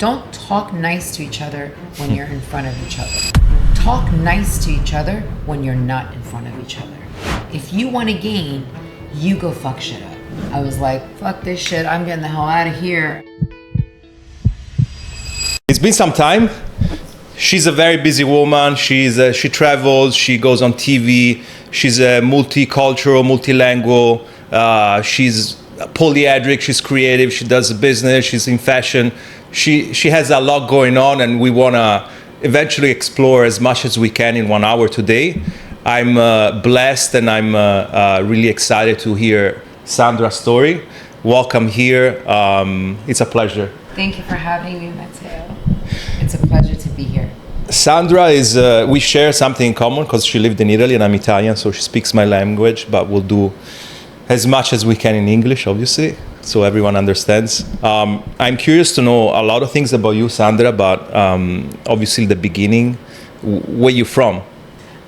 Don't talk nice to each other when you're in front of each other. Talk nice to each other when you're not in front of each other. If you want to gain, you go fuck shit up. I was like, fuck this shit, I'm getting the hell out of here. It's been some time. She's a very busy woman. She travels, she goes on TV. She's a multicultural, multilingual. She's polyandric, she's creative, she does business, she's in fashion. She has a lot going on, and we want to eventually explore as much as we can in 1 hour today. I'm blessed, and I'm really excited to hear Sandra's story. Welcome here. It's a pleasure. Thank you for having me, Matteo. It's a pleasure to be here. Sandra is, we share something in common because she lived in Italy and I'm Italian, so she speaks my language, but we'll do as much as we can in English, obviously, so everyone understands. I'm curious to know a lot of things about you, Sandra, but obviously the beginning, where you from?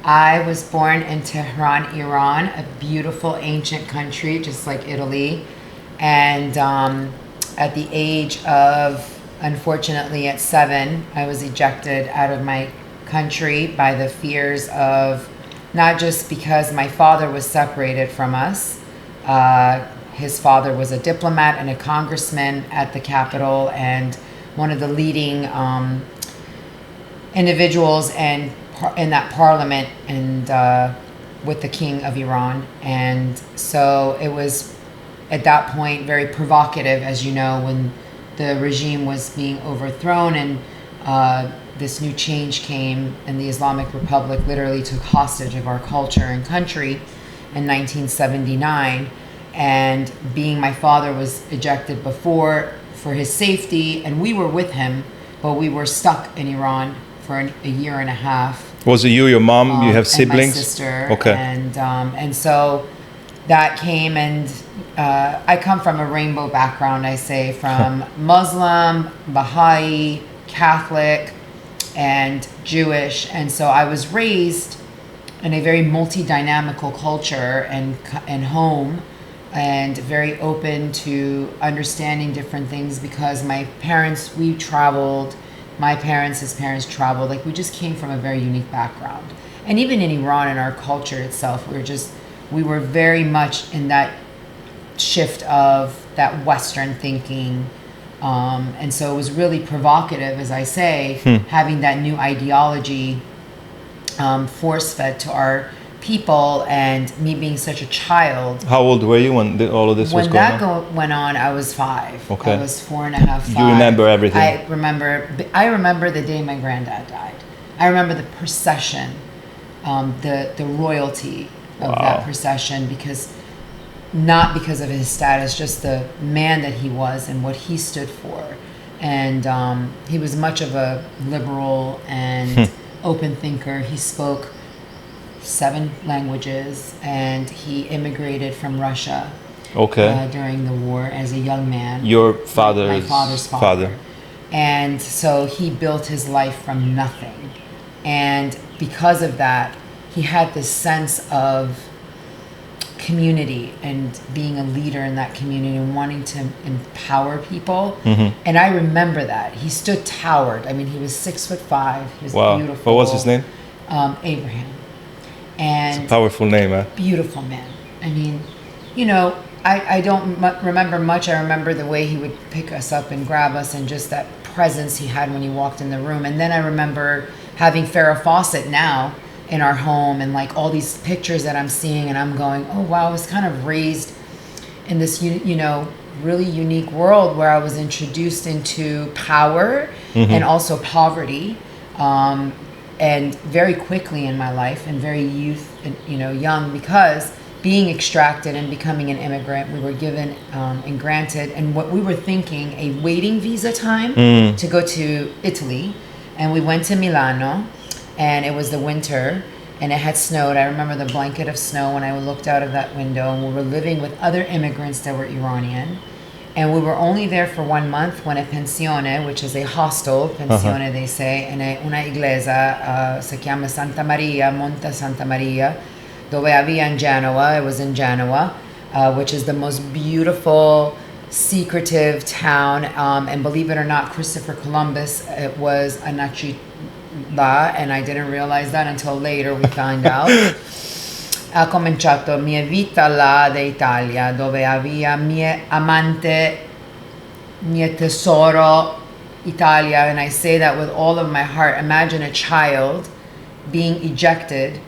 I was born in Tehran, Iran, a beautiful ancient country, just like Italy. And at the age of, unfortunately, at 7, I was ejected out of my country by the fears of, not just because my father was separated from us. His father was a diplomat and a congressman at the Capitol and one of the leading individuals in that parliament and with the king of Iran. And so it was at that point very provocative, as you know, when the regime was being overthrown and this new change came and the Islamic Republic literally took hostage of our culture and country in 1979. And being my father was ejected before for his safety, and we were with him, but we were stuck in Iran for a year and a half. Was it you, your mom, you have siblings? And my sister. Okay. And so that came, and I come from a rainbow background, I say, from Muslim, Baha'i, Catholic, and Jewish. And so I was raised in a very multi-dynamical culture and home, and very open to understanding different things because my parents, we traveled, my parents, his parents traveled, like we just came from a very unique background. And even in Iran, in our culture itself, we were very much in that shift of that Western thinking. And so it was really provocative, as I say, having that new ideology force-fed to our people, and me being such a child. How old were you when all of this was going on? When that went on, I was 5. Okay. I was 4.5, 5. You remember everything? I remember the day my granddad died. I remember the procession, the royalty of that procession, not because of his status, just the man that he was and what he stood for. And he was much of a liberal and open thinker. He spoke 7 languages, and he immigrated from Russia during the war as a young man. Your father's my father's father. And so he built his life from nothing. And because of that, he had this sense of community and being a leader in that community and wanting to empower people. And I remember that. He stood towered. I mean, he was 6'5". He was beautiful. What was his name? Abraham. And it's a powerful name, eh? Beautiful man. I mean, you know, I don't remember much. I remember the way he would pick us up and grab us, and just that presence he had when he walked in the room. And then I remember having Farrah Fawcett now in our home, and like all these pictures that I'm seeing, and I'm going, oh wow, I was kind of raised in this, you know, really unique world where I was introduced into power and also poverty. And very quickly in my life, and very young, because being extracted and becoming an immigrant, we were given and granted, and what we were thinking, a waiting visa time to go to Italy. And we went to Milano, and it was the winter, and it had snowed. I remember the blanket of snow when I looked out of that window, and we were living with other immigrants that were Iranian. And we were only there for 1 month when a pensione, which is a hostel, pensione they say, in una iglesia, si chiama Santa Maria, Monte Santa Maria, dove havia in Genoa, it was in Genoa, which is the most beautiful secretive town. And believe it or not, Christopher Columbus, it was a Nachi là, and I didn't realize that until later we found out. Ha cominciato mia vita là d'Italia, dove aveva mia amante, mio tesoro, Italia. And I say that with all of my heart. Imagine a child being ejected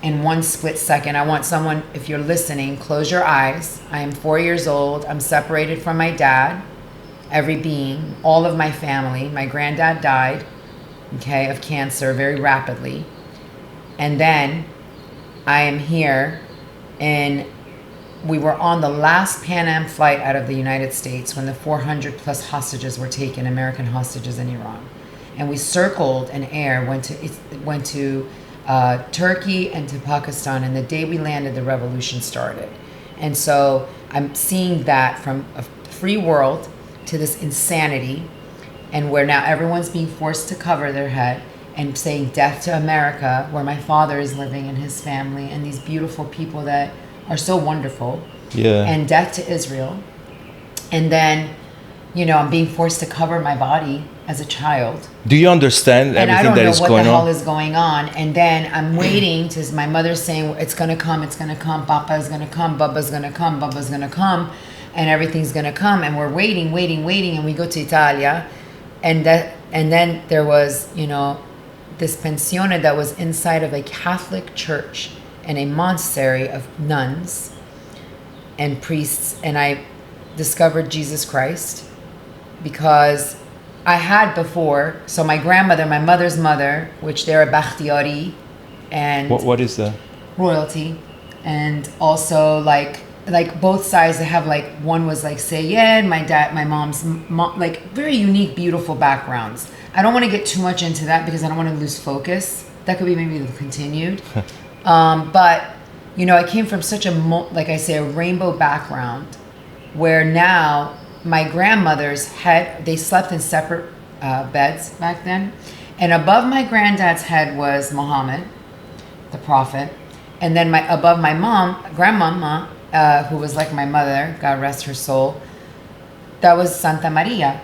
in one split second. I want someone, if you're listening, close your eyes. I am 4 years old. I'm separated from my dad, every being, all of my family. My granddad died, okay, of cancer very rapidly. And then I am here, and we were on the last Pan Am flight out of the United States when the 400 plus hostages were taken, American hostages in Iran. And we circled in air, went to Turkey and to Pakistan, and the day we landed, the revolution started. And so I'm seeing that from a free world to this insanity, and where now everyone's being forced to cover their head and saying death to America, where my father is living and his family and these beautiful people that are so wonderful. Yeah. And death to Israel. And then, I'm being forced to cover my body as a child. Do you understand everything that is going on? And I don't know what the hell is going on. And then I'm waiting to my mother's saying, it's going to come, Papa is going to come, Baba's going to come, Baba's going to come, and everything's going to come. And we're waiting, and we go to Italia. And then there was, this pensione that was inside of a Catholic church and a monastery of nuns and priests. And I discovered Jesus Christ because I had before. So my grandmother, my mother's mother, which they're a Bakhtiari, and what is that? Royalty. And also like both sides, they have like, one was like Sayed, my mom's mom, like very unique, beautiful backgrounds. I don't want to get too much into that because I don't want to lose focus. That could be maybe continued. But, I came from such a, like I say, a rainbow background where now my grandmother's head, they slept in separate beds back then. And above my granddad's head was Muhammad, the prophet. And then above my grandmama, who was like my mother, God rest her soul, that was Santa Maria,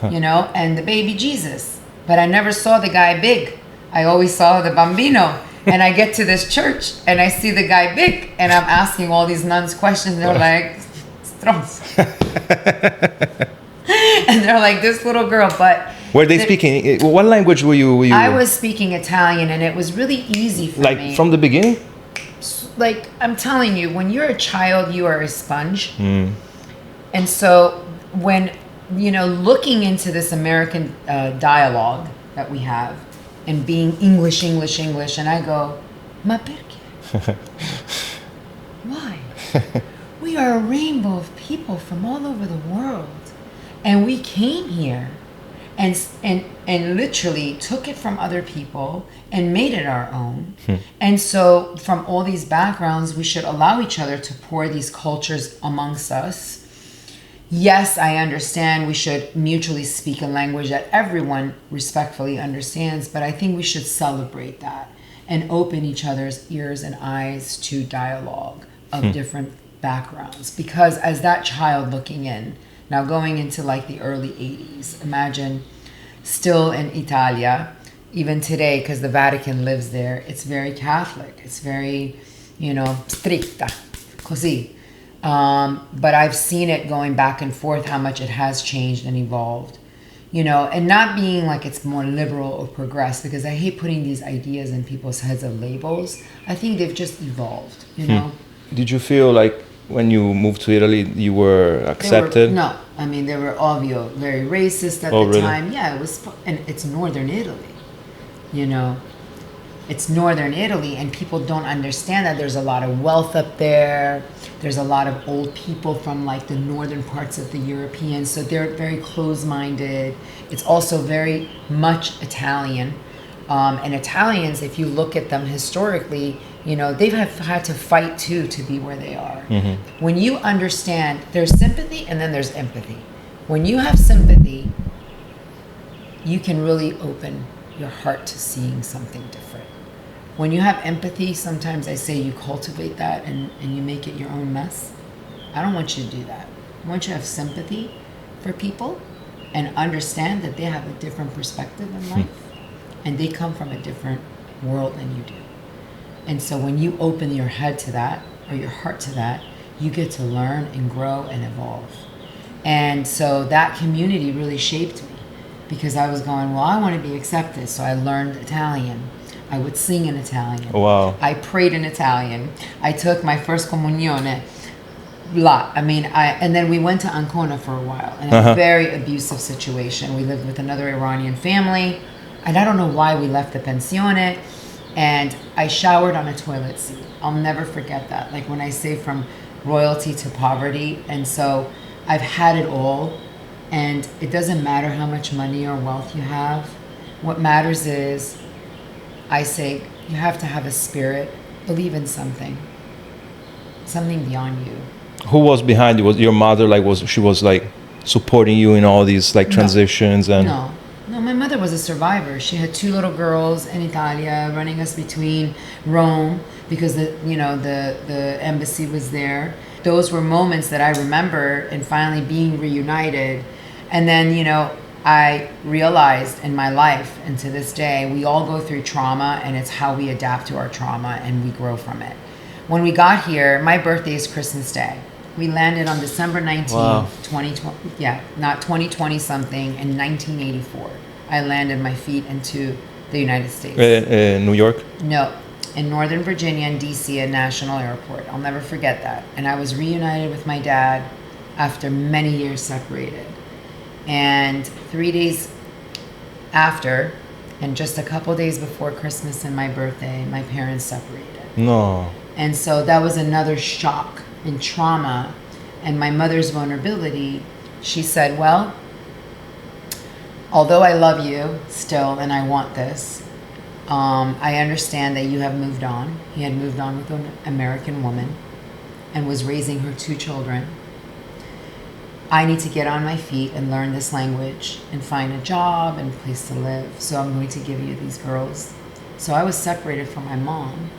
and the baby Jesus. But I never saw the guy big. I always saw the bambino. And I get to this church and I see the guy big, and I'm asking all these nuns questions. And they're like, Stros. And they're like, this little girl. But were they speaking? What language were you? I was speaking Italian, and it was really easy for me. Like from the beginning? Like, I'm telling you, when you're a child, you are a sponge. And so when, looking into this American dialogue that we have and being English, and I go, ma perché? Why? We are a rainbow of people from all over the world. And we came here and literally took it from other people and made it our own. And so from all these backgrounds, we should allow each other to pour these cultures amongst us. Yes, I understand we should mutually speak a language that everyone respectfully understands, but I think we should celebrate that and open each other's ears and eyes to dialogue of different backgrounds. Because as that child looking in, now going into like the early 80s, imagine still in Italia, even today, because the Vatican lives there, it's very Catholic. It's very, stricta, così. But I've seen it going back and forth, how much it has changed and evolved, and not being like it's more liberal or progressed, because I hate putting these ideas in people's heads of labels. I think they've just evolved, Did you feel like when you moved to Italy, you were accepted? No, I mean, they were obvio very racist at the time. Yeah, it was, and it's northern Italy, It's northern Italy, and people don't understand that there's a lot of wealth up there. There's a lot of old people from like the northern parts of the Europeans, so they're very closed-minded. It's also very much Italian. And Italians, if you look at them historically, they've had to fight too to be where they are. When you understand, there's sympathy and then there's empathy. When you have sympathy, you can really open your heart to seeing something different. When you have empathy, sometimes I say you cultivate that and you make it your own mess. I don't want you to do that. I want you to have sympathy for people and understand that they have a different perspective in life and they come from a different world than you do. And so when you open your head to that or your heart to that, you get to learn and grow and evolve. And so that community really shaped me because I was going, well, I want to be accepted. So I learned Italian. I would sing in Italian. Wow. I prayed in Italian. I took my first comunione. And then we went to Ancona for a while in a very abusive situation. We lived with another Iranian family. And I don't know why we left the pensione. And I showered on a toilet seat. I'll never forget that. Like when I say from royalty to poverty. And so I've had it all. And it doesn't matter how much money or wealth you have. What matters is, I say, you have to have a spirit, believe in something beyond you. Who was behind you? Was your mother she was supporting you in all these transitions? No, my mother was a survivor. She had 2 little girls in Italia, running us between Rome because the embassy was there. Those were moments that I remember, and finally being reunited. And then I realized in my life, and to this day, we all go through trauma, and it's how we adapt to our trauma and we grow from it. When we got here, my birthday is Christmas Day. We landed on December 19th, wow. 2020. Yeah, not 2020 something, in 1984. I landed my feet into the United States. New York? No, in Northern Virginia and DC at National Airport. I'll never forget that. And I was reunited with my dad after many years separated. And 3 days after, and just a couple days before Christmas and my birthday, my parents separated. No. And so that was another shock and trauma. And my mother's vulnerability, she said, well, although I love you still and I want this, I understand that you have moved on. He had moved on with an American woman and was raising her 2 children. I need to get on my feet and learn this language and find a job and a place to live. So I'm going to give you these girls. So I was separated from my mom,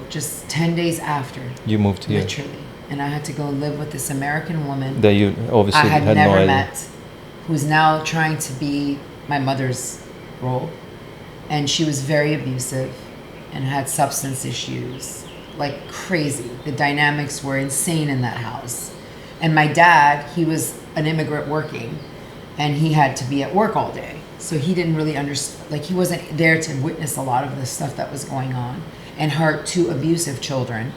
just 10 days after. You moved here. Literally. And I had to go live with this American woman that you obviously I had no never idea. met, who's now trying to be my mother's role. And she was very abusive and had substance issues, like crazy. The dynamics were insane in that house. And my dad, he was an immigrant working, and he had to be at work all day. So he didn't really understand, he wasn't there to witness a lot of the stuff that was going on. And her 2 abusive children.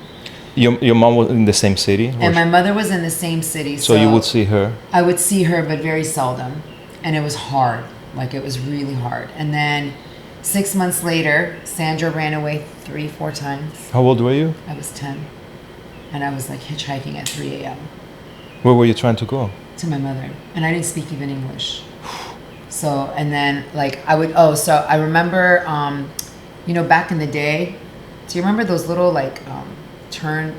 Your mom was in the same city? And my mother was in the same city. So you would see her? I would see her, but very seldom. And it was hard. It was really hard. And then 6 months later, Sandra ran away 3-4 times. How old were you? I was 10. And I was hitchhiking at 3 a.m. Where were you trying to go? To my mother. And I didn't speak even English. So, and then so I remember, back in the day, do you remember those little turn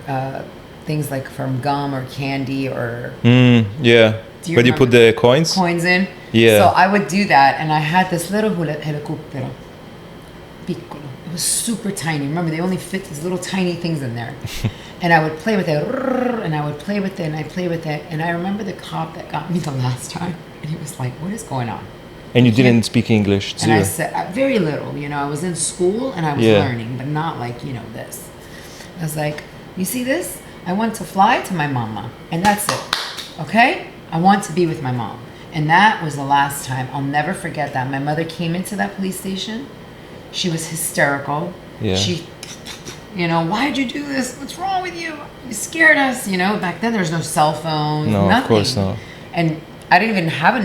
things from gum or candy or? Yeah. Where you put the coins? Coins in? Yeah. So I would do that, and I had this little helicoptero. Piccolo. It was super tiny. Remember, they only fit these little tiny things in there. And I would play with it, and I would play with it, and I'd play with it. And I remember the cop that got me the last time, and he was like, what is going on? And you didn't speak English, too? And I said, very little. I was in school, and I was learning, but not this. I was like, you see this? I want to fly to my mama, and that's it. Okay? I want to be with my mom. And that was the last time. I'll never forget that. My mother came into that police station. She was hysterical. Yeah. She, why'd you do this? What's wrong with you? You scared us. Back then there was no cell phones, no, nothing. Of course not. And I didn't even have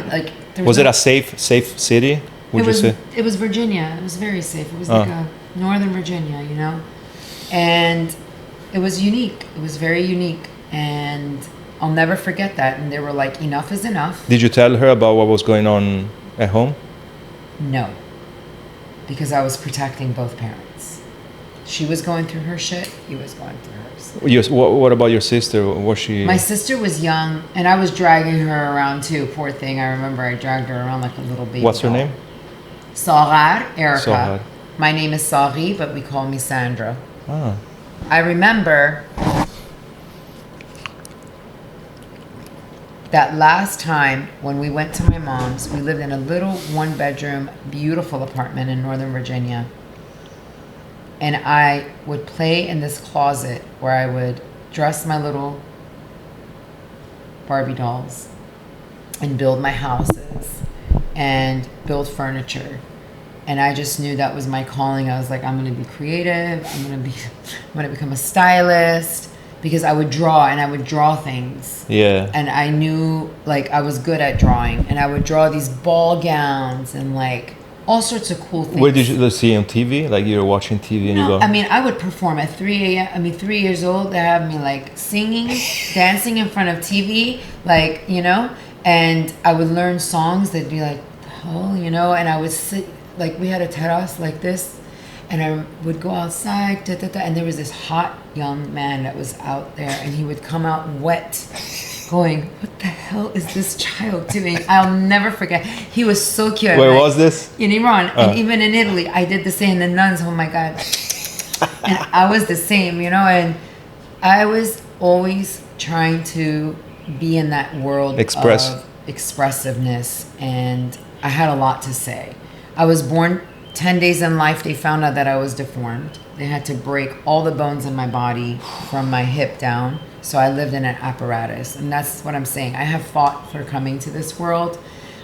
was it a safe city? Would you say? It was Virginia. It was very safe. It was a Northern Virginia, And it was unique. It was very unique. And I'll never forget that. And they were like, enough is enough. Did you tell her about what was going on at home? No. Because I was protecting both parents. She was going through her shit. He was going through hers. What about your sister? Was she? My sister was young, and I was dragging her around too. Poor thing. I remember I dragged her around like a little baby. What's her name? Sahar, Erica. Sahar. My name is Sari, but we call me Sandra. Ah. I remember that last time when we went to my mom's, we lived in a little 1-bedroom, beautiful apartment in Northern Virginia. And I would play in this closet where I would dress my little Barbie dolls and build my houses and build furniture. And I just knew that was my calling. I was like, I'm going to be creative. I'm going to become a stylist, because I would draw and I would draw things. Yeah. And I knew like I was good at drawing, and I would draw these ball gowns and like all sorts of cool things. Where did you see on TV? Like you were watching TV and you go? I mean, I would perform at 3 a.m. 3 years old. They have me like singing, dancing in front of TV, like, you know, and I would learn songs that'd be like, oh, you know, and I would sit, like we had a terrace like this, and I would go outside, and there was this hot young man that was out there, and he would come out wet, going, what the hell is this child doing? I'll never forget. He was so cute. Where was this? In Iran. And even in Italy. I did the same. The nuns, oh my God. And I was the same, you know, and I was always trying to be in that world of expressiveness, and I had a lot to say. I was born 10 days in life, they found out that I was deformed. They had to break all the bones in my body from my hip down. So I lived in an apparatus. And that's what I'm saying. I have fought for coming to this world.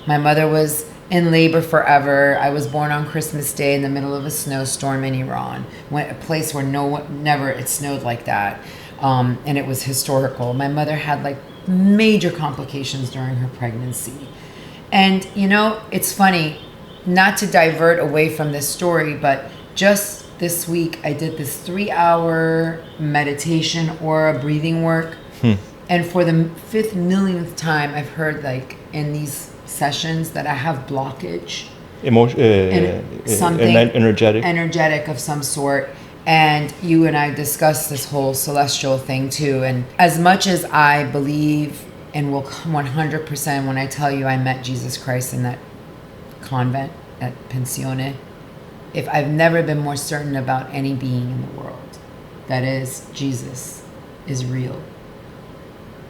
My mother was in labor forever. I was born on Christmas Day in the middle of a snowstorm in Iran, a place where never it snowed like that. And it was historical. My mother had like major complications during her pregnancy. And, you know, it's funny, not to divert away from this story, but just this week I did this 3-hour meditation or a breathing work. And for the 5th millionth time, I've heard like in these sessions that I have blockage. Something energetic of some sort. And you and I discussed this whole celestial thing too. And as much as I believe and will 100% when I tell you I met Jesus Christ in that convent at Pensione, if I've never been more certain about any being in the world, that is, Jesus is real,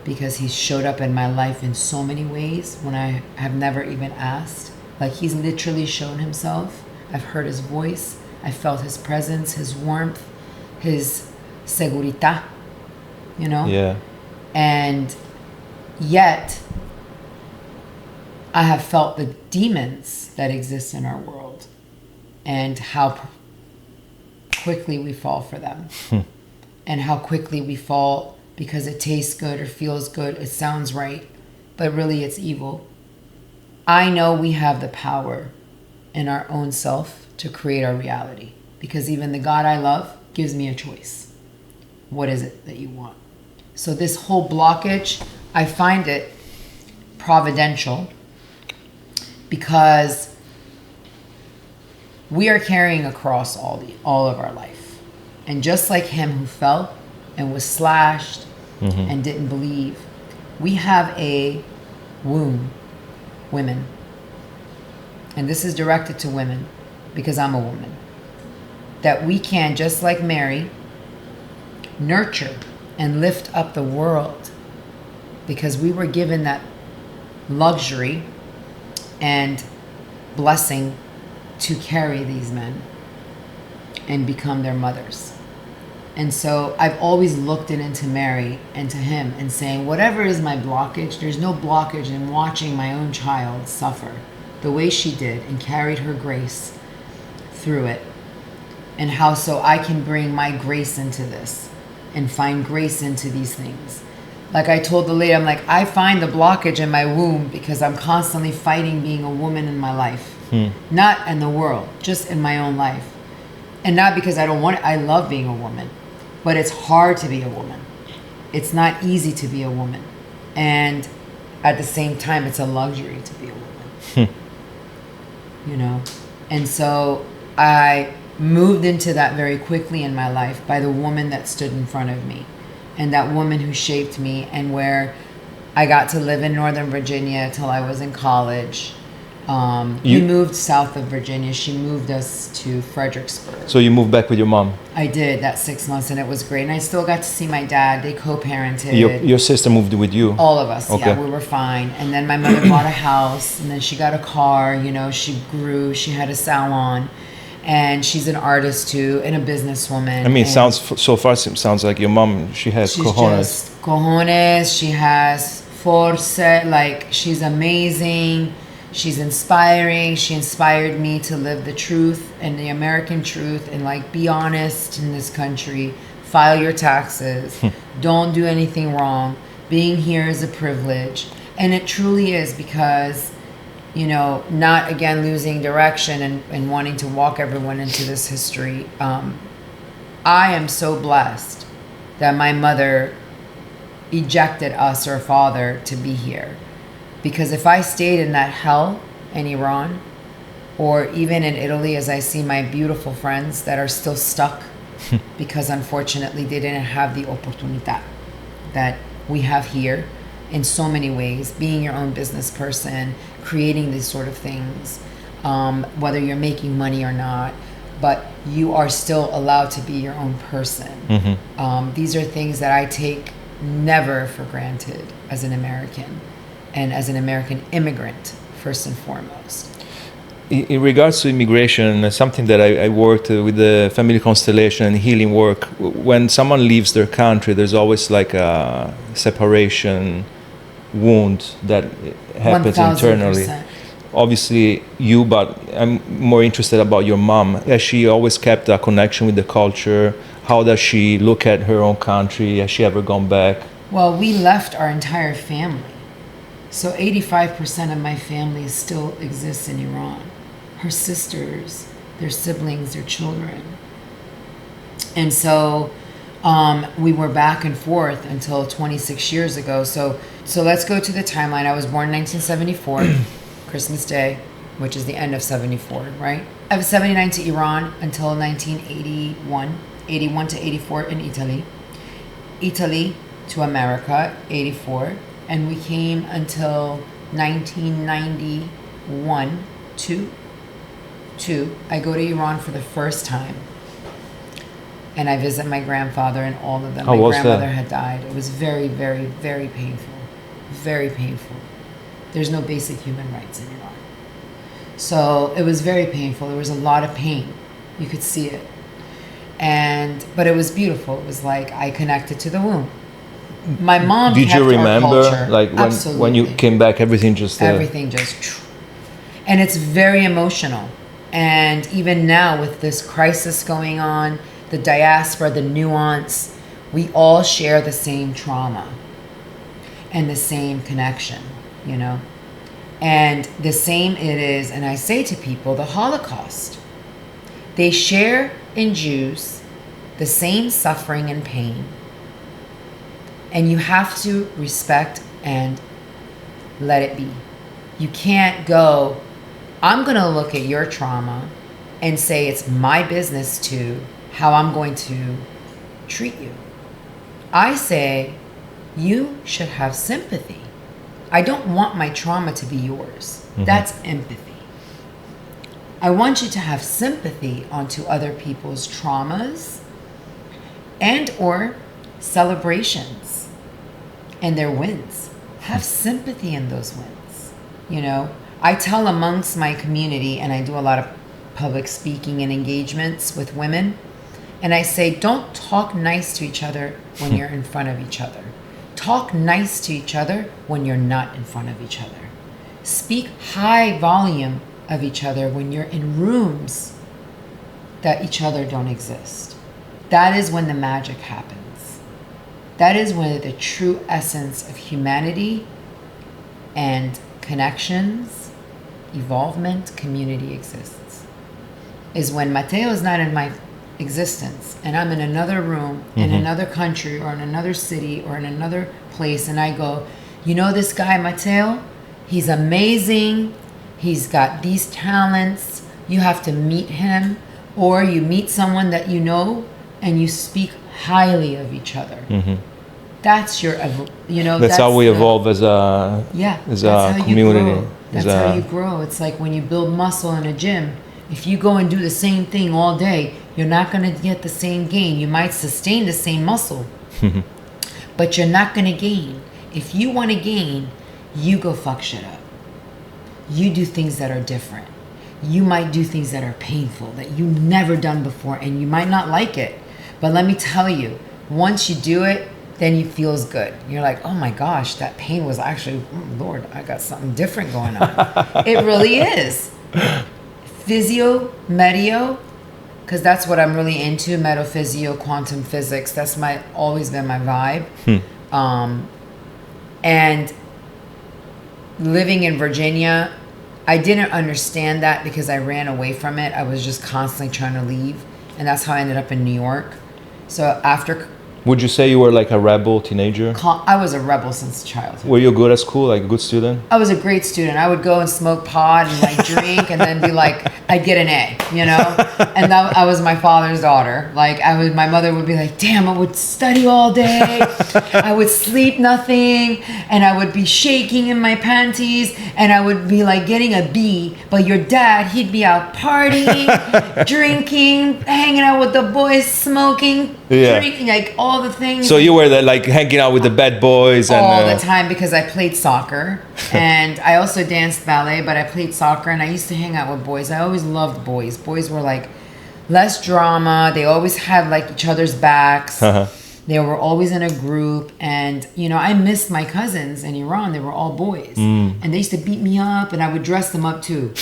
because he showed up in my life in so many ways when I have never even asked. Like, he's literally shown himself. I've heard his voice. I felt his presence, his warmth, his seguridad, you know? Yeah. And yet I have felt the demons that exist in our world and how quickly we fall for them. And how quickly we fall because it tastes good or feels good, it sounds right, but really it's evil. I know we have the power in our own self to create our reality, because even the God I love gives me a choice. What is it that you want? So this whole blockage, I find it providential, because we are carrying a cross all of our life. And just like him who fell and was slashed and didn't believe, we have a womb, women. And this is directed to women because I'm a woman. That we can, just like Mary, nurture and lift up the world, because we were given that luxury and blessing to carry these men and become their mothers. And so I've always looked into Mary and to him and saying, whatever is my blockage, there's no blockage in watching my own child suffer the way she did and carried her grace through it. And how so I can bring my grace into this and find grace into these things. Like I told the lady, I'm like, I find the blockage in my womb because I'm constantly fighting being a woman in my life. Not in the world, just in my own life. And not because I don't want it. I love being a woman. But it's hard to be a woman. It's not easy to be a woman. And at the same time, it's a luxury to be a woman. You know? And so I moved into that very quickly in my life by the woman that stood in front of me. And that woman who shaped me, and where I got to live in Northern Virginia till I was in college. We moved south of Virginia. She moved us to Fredericksburg. So you moved back with your mom? I did that 6 months, and it was great. And I still got to see my dad. They co-parented. Your sister moved with you? All of us, okay. Yeah, we were fine. And then my mother bought a house, and then she got a car. You know, she grew. She had a salon, and she's an artist too, and a businesswoman. I mean, it sounds like your mom. She has cojones. Just cojones. She has force. Like, she's amazing. She's inspiring. She inspired me to live the truth and the American truth and, like, be honest in this country. File your taxes. Don't do anything wrong. Being here is a privilege. And it truly is, because, you know, not, again, losing direction and wanting to walk everyone into this history. I am so blessed that my mother ejected us, or father, to be here. Because if I stayed in that hell in Iran, or even in Italy, as I see my beautiful friends that are still stuck because unfortunately they didn't have the oportunidad that we have here in so many ways, being your own business person, creating these sort of things, whether you're making money or not, but you are still allowed to be your own person. Mm-hmm. These are things that I take never for granted as an American. And as an American immigrant, first and foremost. In regards to immigration, something that I worked with the family constellation and healing work, when someone leaves their country, there's always like a separation wound that happens 1000%. Internally. Obviously you, but I'm more interested about your mom. Has she always kept a connection with the culture? How does she look at her own country? Has she ever gone back? Well, we left our entire family. So 85% of my family still exists in Iran. Her sisters, their siblings, their children. And so we were back and forth until 26 years ago. So let's go to the timeline. I was born in 1974, Christmas Day, which is the end of 74, right? I was 79 to Iran until 1981, 81 to 84 in Italy. Italy to America, 84. And we came until 1991 I go to Iran for the first time. And I visit my grandfather and all of them. My grandmother had died. It was very, very, very painful. Very painful. There's no basic human rights in Iran. So it was very painful. There was a lot of pain. You could see it. But it was beautiful. It was like I connected to the womb. My mom did kept you remember our culture. like when you came back, everything just and it's very emotional. And even now with this crisis going on, the diaspora, the nuance, we all share the same trauma and the same connection, you know. And the same it is, and I say to people, the Holocaust, they share in Jews the same suffering and pain. And you have to respect and let it be. You can't go, I'm going to look at your trauma and say it's my business to how I'm going to treat you. I say you should have sympathy. I don't want my trauma to be yours. Mm-hmm. That's empathy. I want you to have sympathy onto other people's traumas and or celebrations and their wins. Have sympathy in those wins. You know, I tell amongst my community, and I do a lot of public speaking and engagements with women, and I say, don't talk nice to each other when you're in front of each other. Talk nice to each other when you're not in front of each other. Speak high volume of each other when you're in rooms that each other don't exist. That is when the magic happens. That is when the true essence of humanity and connections, evolvement, community exists. Is when Mateo is not in my existence and I'm in another room, in another country or in another city or in another place, and I go, you know this guy Mateo? He's amazing. He's got these talents. You have to meet him. Or you meet someone that you know and you speak highly of each other. Mm-hmm. That's your, you know. That's how we evolve as a community. That's how you grow. It's like when you build muscle in a gym. If you go and do the same thing all day, you're not going to get the same gain. You might sustain the same muscle, but you're not going to gain. If you want to gain, you go fuck shit up. You do things that are different. You might do things that are painful, that you've never done before, and you might not like it. But let me tell you, once you do it, then it feels good. You're like, oh my gosh, that pain was actually, Lord, I got something different going on. It really is. Physio, medio, because that's what I'm really into, metaphysio, quantum physics. That's always been my vibe. And living in Virginia, I didn't understand that because I ran away from it. I was just constantly trying to leave. And that's how I ended up in New York. So after... Would you say you were like a rebel teenager? I was a rebel since childhood. Were you good at school, like a good student? I was a great student. I would go and smoke pot and like drink and then be like, I'd get an A, you know? And I was my father's daughter. Like my mother would be like, damn, I would study all day. I would sleep nothing. And I would be shaking in my panties. And I would be like getting a B. But your dad, he'd be out partying, drinking, hanging out with the boys, smoking, drinking, like all the things. So you were like hanging out with the bad boys and all the time because I played soccer and I also danced ballet, but I played soccer and I used to hang out with boys. I always loved boys. Boys were like less drama. They always had like each other's backs. They were always in a group, and you know, I missed my cousins in Iran. They were all boys, and they used to beat me up, and I would dress them up too.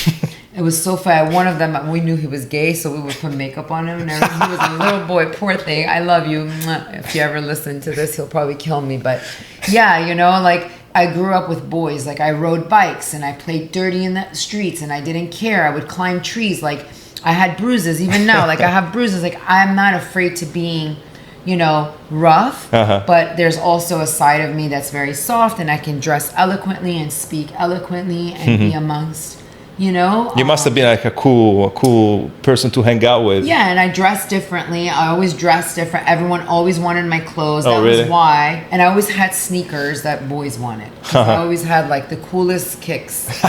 It was so funny. One of them, we knew he was gay, so we would put makeup on him and everything. He was a little boy, poor thing. I love you. If you ever listen to this, he'll probably kill me. But yeah, you know, like I grew up with boys. Like I rode bikes and I played dirty in the streets and I didn't care. I would climb trees. Like I had bruises. Even now, like I have bruises. Like I'm not afraid to being, you know, rough, but there's also a side of me that's very soft, and I can dress eloquently and speak eloquently and be amongst, you know. You must have been like a cool person to hang out with. Yeah, and I dress differently. I always dress different. Everyone always wanted my clothes. That really? was why. And I always had sneakers that boys wanted. I always had like the coolest kicks.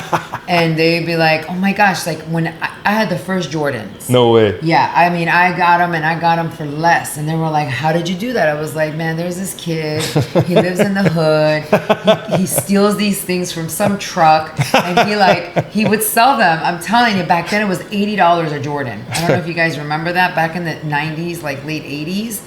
And they'd be like, oh my gosh, like when I had the first Jordans. No way. Yeah, I mean, I got them for less. And they were like, how did you do that? I was like, man, there's this kid. He lives in the hood. He steals these things from some truck. And he would sell them. I'm telling you, back then it was $80 a Jordan. I don't know if you guys remember that. Back in the 90s, like late 80s,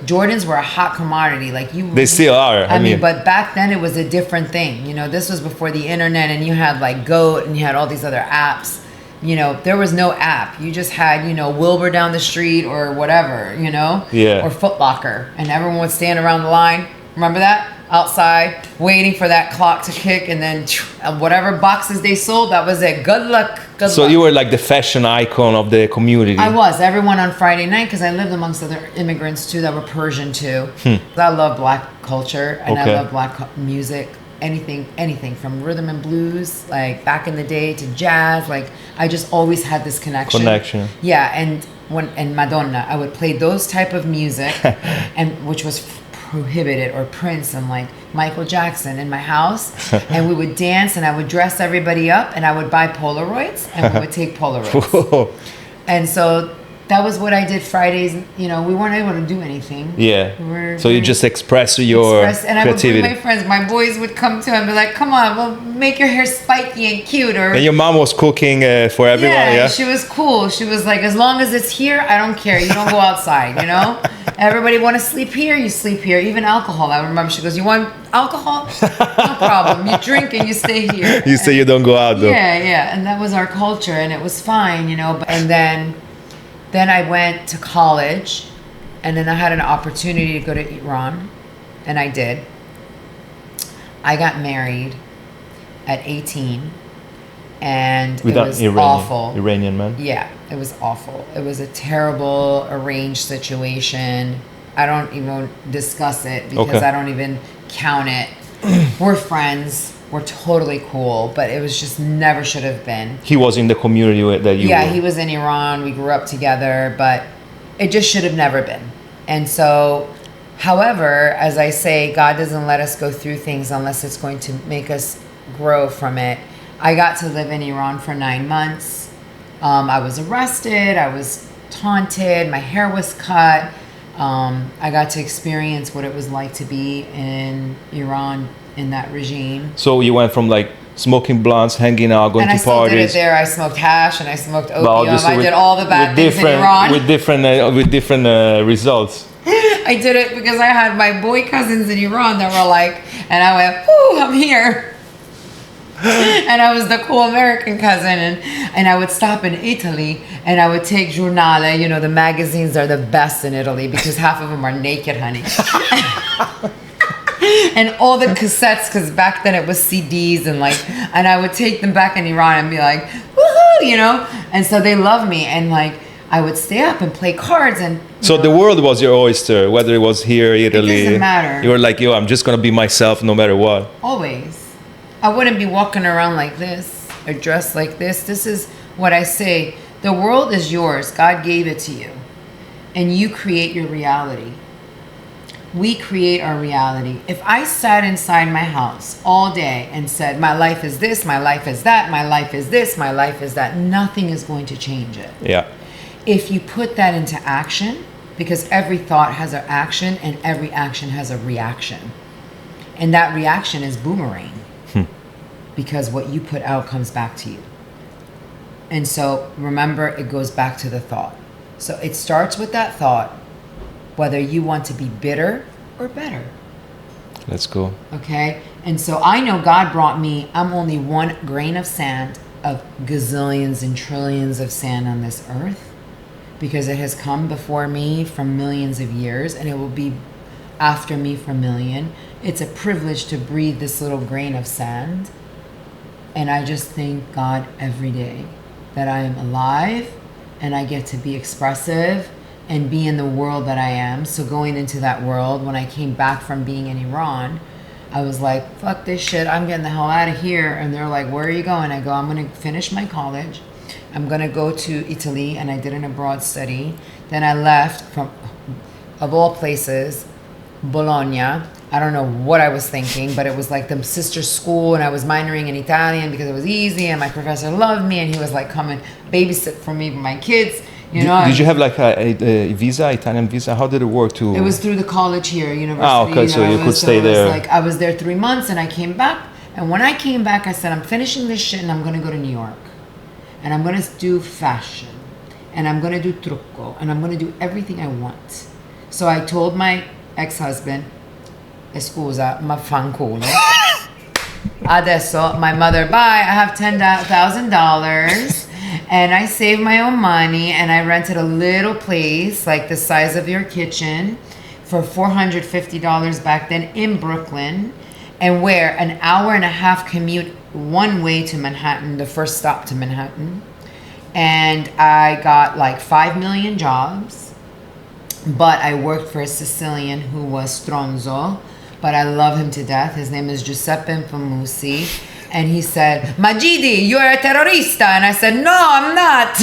Jordans were a hot commodity. Like they still are. I mean, but back then it was a different thing. You know, this was before the internet, and you had like Goat and you had all these other apps. You know, there was no app. You just had, you know, Wilbur down the street or whatever, you know? Yeah. Or Foot Locker. And everyone would stand around the line. Remember that? Outside, waiting for that clock to kick, and then whatever boxes they sold, that was it. Good luck. So luck. You were like the fashion icon of the community. I was. Everyone on Friday night, because I lived amongst other immigrants too that were Persian too. I love black culture, and I love black music. Anything from rhythm and blues, like back in the day, to jazz. Like I just always had this connection. Yeah, and Madonna, I would play those type of music, and which was prohibited, or Prince and like Michael Jackson in my house, and we would dance, and I would dress everybody up, and I would buy Polaroids, and we would take Polaroids. And so that was what I did Fridays. You know, we weren't able to do anything. Yeah. So you just express your creativity. And I would bring my friends. My boys would come to and be like, come on, we'll make your hair spiky and cute. Or, and your mom was cooking for everyone, yeah? She was cool. She was like, as long as it's here, I don't care. You don't go outside, you know? Everybody want to sleep here, you sleep here. Even alcohol. I remember she goes, you want alcohol? No problem. You drink and you stay here. You say you don't go out, though. Yeah. And that was our culture, and it was fine, you know? And then I went to college, and then I had an opportunity to go to Iran, and I did. I got married at 18, and it was awful. Iranian man? Yeah, it was awful. It was a terrible arranged situation. I don't even discuss it because I don't even count it. We're friends. We're totally cool, but it was just never should have been. He was in the community that you were. He was in Iran. We grew up together, but it just should have never been. And so, however, as I say, God doesn't let us go through things unless it's going to make us grow from it. I got to live in Iran for 9 months. I was arrested. I was taunted. My hair was cut. I got to experience what it was like to be in Iran in that regime. So you went from like smoking blunts, hanging out, going And I to still parties. did it there. I smoked hash and I smoked But opium. obviously I did all the bad things in Iran. with different results. I did it because I had my boy cousins in Iran that were like, and I went, "Whoo, I'm here." And I was the cool American cousin, and I would stop in Italy and I would take Giornale. You know, the magazines are the best in Italy because half of them are naked, honey. And all the cassettes, because back then it was CDs, and I would take them back in Iran and be like, woohoo, you know? And so they love me, and like, I would stay up and play cards and... So the world was your oyster, whether it was here, Italy. It doesn't matter. You were like, yo, I'm just going to be myself no matter what. Always. I wouldn't be walking around like this or dressed like this. This is what I say. The world is yours. God gave it to you. And you create your reality. We create our reality. If I sat inside my house all day and said, my life is this, my life is that, my life is this, my life is that, nothing is going to change it. Yeah. If you put that into action, because every thought has an action and every action has a reaction. And that reaction is boomerang. Because what you put out comes back to you. And so remember, it goes back to the thought. So it starts with that thought, whether you want to be bitter or better. Let's go. Okay? And so I know God brought me, I'm only one grain of sand of gazillions and trillions of sand on this earth, because it has come before me from millions of years and it will be after me for a million. It's a privilege to breathe this little grain of sand. And I just thank God every day that I am alive and I get to be expressive and be in the world that I am. So going into that world, when I came back from being in Iran, I was like, fuck this shit, I'm getting the hell out of here. And they're like, where are you going? I go, I'm going to finish my college. I'm going to go to Italy, and I did an abroad study. Then I left from, of all places, Bologna. I don't know what I was thinking, but it was like the sister school, and I was minoring in Italian because it was easy, and my professor loved me, and he was like, come and babysit for me, my kids. You know, did you have like a visa, Italian visa? How did it work to? It was through the college here, university. Ah, okay, so you could stay there. Like I was there 3 months, and I came back. And when I came back, I said, I'm finishing this shit, and I'm gonna go to New York, and I'm gonna do fashion, and I'm gonna do trucco, and I'm gonna do everything I want. So I told my ex-husband, scusa, ma fanculo. Adesso, my mother, bye, I have $10,000. And I saved my own money, and I rented a little place like the size of your kitchen for $450 back then in Brooklyn, and where an hour and a half commute one way to Manhattan, the first stop to Manhattan. And I got like 5 million jobs, but I worked for a Sicilian who was stronzo, but I love him to death. His name is Giuseppe Infamusi. And he said, Magidi, you're a terrorista. And I said, no, I'm not.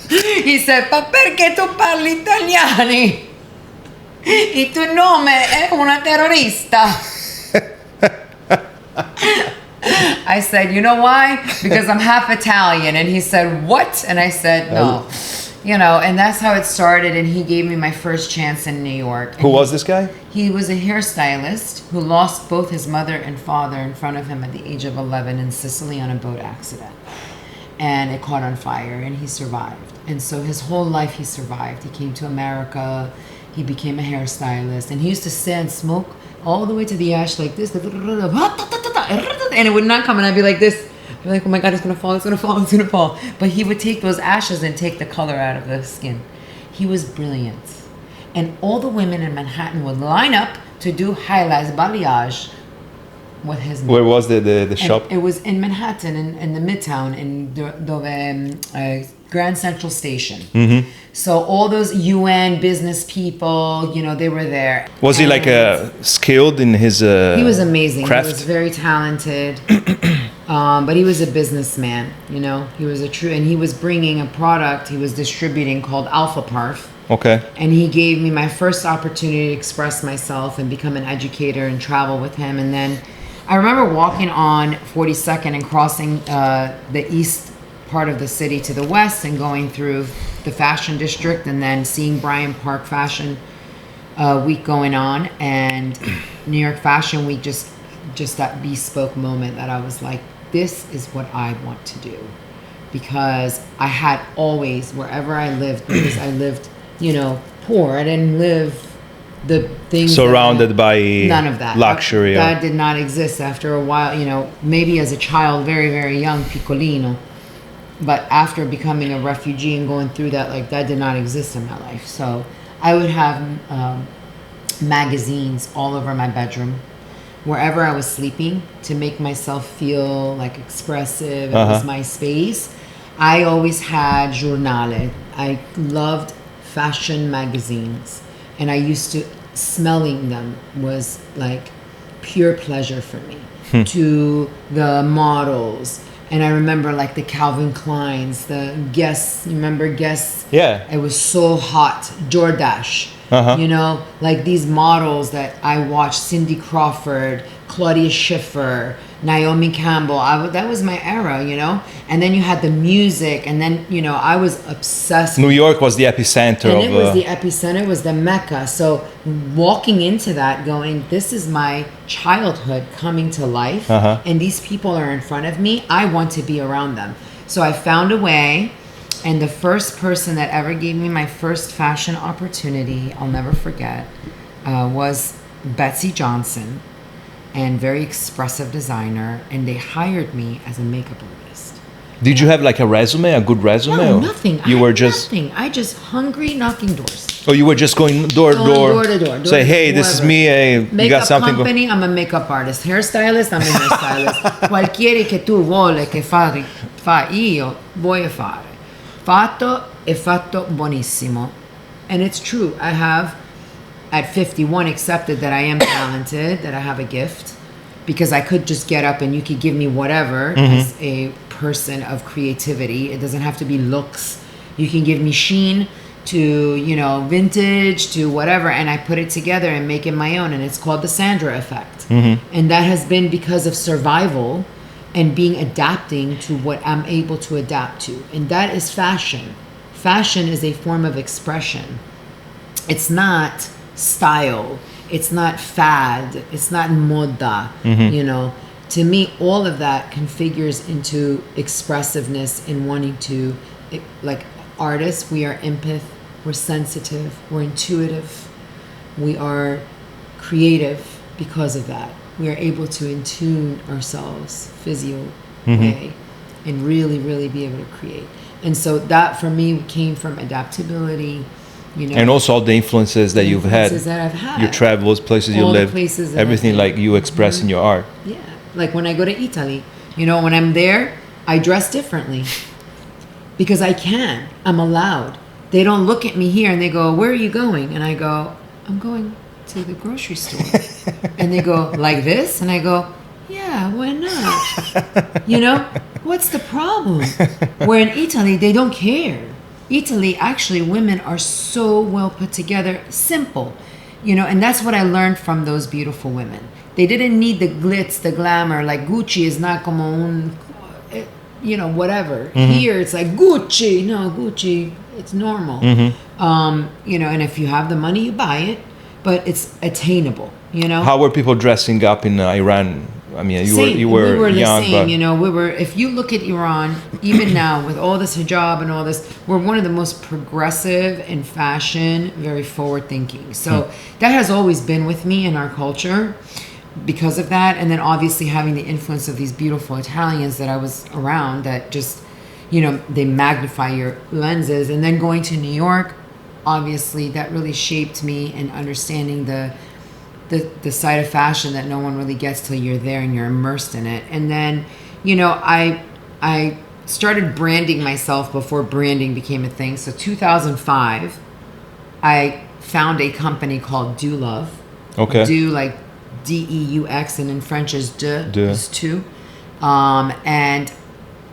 He said, ma perché tu parli italiani? Il tuo nome è una terrorista. I said, you know why? Because I'm half Italian. And he said, what? And I said, no. You know, and that's how it started. And he gave me my first chance in New York. And who was this guy? He was a hairstylist who lost both his mother and father in front of him at the age of 11 in Sicily on a boat accident. And it caught on fire, and he survived. And so his whole life he survived. He came to America. He became a hairstylist. And he used to sit and smoke all the way to the ash like this. And it would not come, and I'd be like this. I'd be like, oh my God, it's going to fall, it's going to fall, it's going to fall. But he would take those ashes and take the color out of the skin. He was brilliant. And all the women in Manhattan would line up to do highlights, balayage with his name. Where was the shop? It was in Manhattan, in the Midtown, in Grand Central Station. Mm-hmm. So all those UN business people, you know, they were there. Was he like skilled in his He was amazing. craft? He was very talented. But he was a businessman, you know. He was and he was bringing a product he was distributing called Alpha Parf. Okay. And he gave me my first opportunity to express myself and become an educator and travel with him. And then I remember walking on 42nd and crossing the east part of the city to the west and going through the fashion district and then seeing Bryant Park Fashion Week going on and New York Fashion Week, just that bespoke moment that I was like, this is what I want to do. Because I had always, wherever I lived, because I lived, poor. I didn't live the things surrounded by none of that luxury. That did not exist after a while. Maybe as a child, very, very young, piccolino. But after becoming a refugee and going through that, like that did not exist in my life. So I would have magazines all over my bedroom, wherever I was sleeping, to make myself feel like expressive. It was my space. I always had giornale. I loved fashion magazines, and I used to, smelling them was like pure pleasure for me. To the models, and I remember like the Calvin Kleins, the Guess. You remember Guess? Yeah. It was so hot. Jordache. Like these models that I watched: Cindy Crawford, Claudia Schiffer, Naomi Campbell. That was my era, And then you had the music, and then I was obsessed. New York was the epicenter and it was the epicenter. It was the Mecca. So walking into that, going, this is my childhood coming to life, and these people are in front of me. I want to be around them. So I found a way. And the first person that ever gave me my first fashion opportunity, I'll never forget, was Betsy Johnson, and very expressive designer. And they hired me as a makeup artist. Did you have like a resume, a good resume? No, nothing. You were just nothing. I just hungry knocking doors. Oh, you were just going door to door. Say, hey, this is me. You Makeup got something. Company. I'm a makeup artist. Hairstylist. I'm a hairstylist. Qualquiera che tu vuole che fa io voglio fare. Fatto e fatto buonissimo. And it's true. I have, at 51, accepted that I am talented, that I have a gift, because I could just get up and you could give me whatever as a person of creativity. It doesn't have to be looks. You can give me sheen to, vintage, to whatever, and I put it together and make it my own. And it's called the Sandra effect. And that has been because of survival and being adapting to what I'm able to adapt to. And that is fashion. Fashion is a form of expression. It's not style. It's not fad. It's not moda. To me, all of that configures into expressiveness and wanting to, like artists, we are empath, we're sensitive, we're intuitive, we are creative because of that. We are able to intune ourselves physio way and really, really be able to create. And so that for me came from adaptability, and also all the influences that you've had. That I've had. Your travels, places you live, everything like you express in your art. Yeah. Like when I go to Italy, when I'm there, I dress differently because I can. I'm allowed. They don't look at me here and they go, where are you going? And I go, I'm going to the grocery store. And they go, like this? And I go, yeah, why not? What's the problem? Where in Italy, they don't care. Italy, actually, women are so well put together, simple, and that's what I learned from those beautiful women. They didn't need the glitz, the glamour, like Gucci is not como un, whatever. Here, it's like Gucci. No, Gucci, it's normal. And if you have the money, you buy it, but it's attainable, How were people dressing up in Iran? I mean, you were young, but we were. If you look at Iran, even now with all this hijab and all this, we're one of the most progressive in fashion, very forward thinking. So that has always been with me in our culture because of that, and then obviously having the influence of these beautiful Italians that I was around that just, they magnify your lenses, and then going to New York, obviously that really shaped me in understanding the side of fashion that no one really gets till you're there and you're immersed in it. And then, I started branding myself before branding became a thing. So 2005, I found a company called Do Love. Okay. Do like Deux, and in French is is two. And